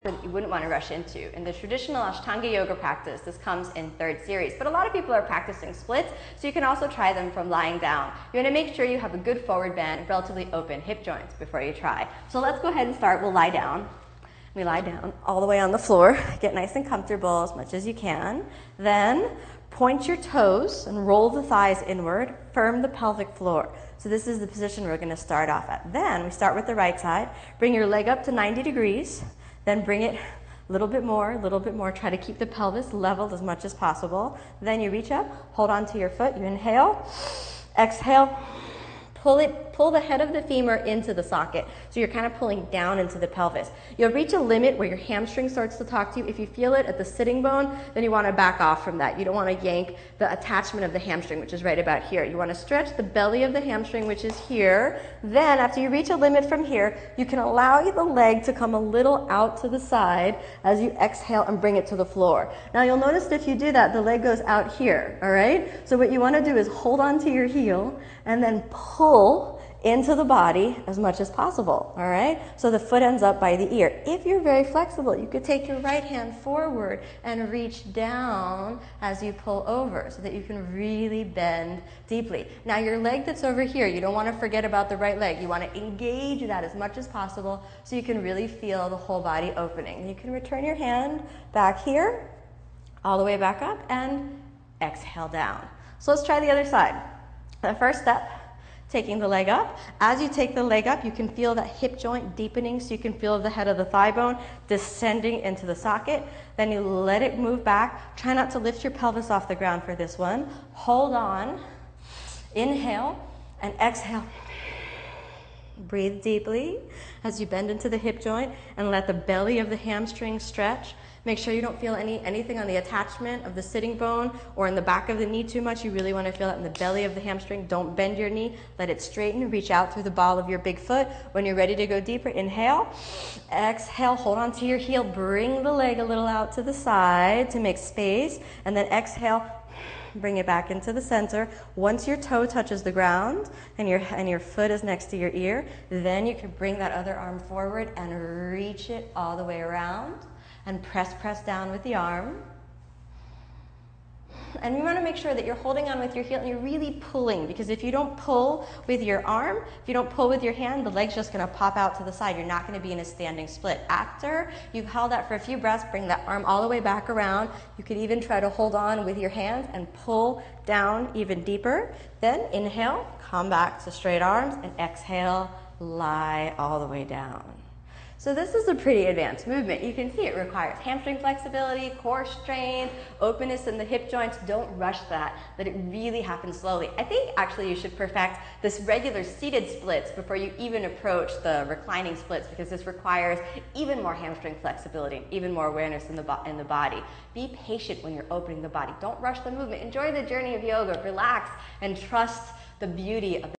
that you wouldn't want to rush into. In the traditional Ashtanga yoga practice, this comes in third series, but a lot of people are practicing splits, so you can also try them from lying down. You want to make sure you have a good forward bend and relatively open hip joints before you try. So let's go ahead and start. We'll lie down. We lie down all the way on the floor. Get nice and comfortable as much as you can. Then point your toes and roll the thighs inward. Firm the pelvic floor. So this is the position we're going to start off at. Then we start with the right side. Bring your leg up to 90 degrees. Then bring it a little bit more. Try to keep the pelvis leveled as much as possible. Then you reach up, hold on to your foot. You inhale, exhale, pull the head of the femur into the socket. So you're kind of pulling down into the pelvis. You'll reach a limit where your hamstring starts to talk to you. If you feel it at the sitting bone, then you want to back off from that. You don't want to yank the attachment of the hamstring, which is right about here. You want to stretch the belly of the hamstring, which is here. Then after you reach a limit from here, you can allow the leg to come a little out to the side as you exhale and bring it to the floor. Now you'll notice that if you do that, the leg goes out here, all right? So what you want to do is hold on to your heel and then pull into the body as much as possible, all right? So the foot ends up by the ear. If you're very flexible, you could take your right hand forward and reach down as you pull over so that you can really bend deeply. Now your leg that's over here, you don't want to forget about the right leg. You want to engage that as much as possible so you can really feel the whole body opening. You can return your hand back here, all the way back up, and exhale down. So let's try the other side. The first step, taking the leg up. As you take the leg up, you can feel that hip joint deepening, so you can feel the head of the thigh bone descending into the socket. Then you let it move back. Try not to lift your pelvis off the ground for this one. Hold on. Inhale and exhale. Breathe deeply as you bend into the hip joint and let the belly of the hamstring stretch. Make sure you don't feel anything on the attachment of the sitting bone or in the back of the knee too much. You really want to feel it in the belly of the hamstring. Don't bend your knee. Let it straighten. Reach out through the ball of your big foot. When you're ready to go deeper, inhale. Exhale. Hold on to your heel. Bring the leg a little out to the side to make space. And then exhale. Bring it back into the center. Once your toe touches the ground and your foot is next to your ear, then you can bring that other arm forward and reach it all the way around. And press down with the arm. And you want to make sure that you're holding on with your heel and you're really pulling, because if you don't pull with your arm, if you don't pull with your hand, the leg's just going to pop out to the side. You're not going to be in a standing split. After you've held that for a few breaths, bring that arm all the way back around. You could even try to hold on with your hands and pull down even deeper. Then inhale, come back to straight arms, and exhale, lie all the way down. So this is a pretty advanced movement. You can see it requires hamstring flexibility, core strength, openness in the hip joints. Don't rush that. Let it really happen slowly. I think actually you should perfect this regular seated splits before you even approach the reclining splits, because this requires even more hamstring flexibility and even more awareness in the body. Be patient when you're opening the body. Don't rush the movement. Enjoy the journey of yoga. Relax and trust the beauty of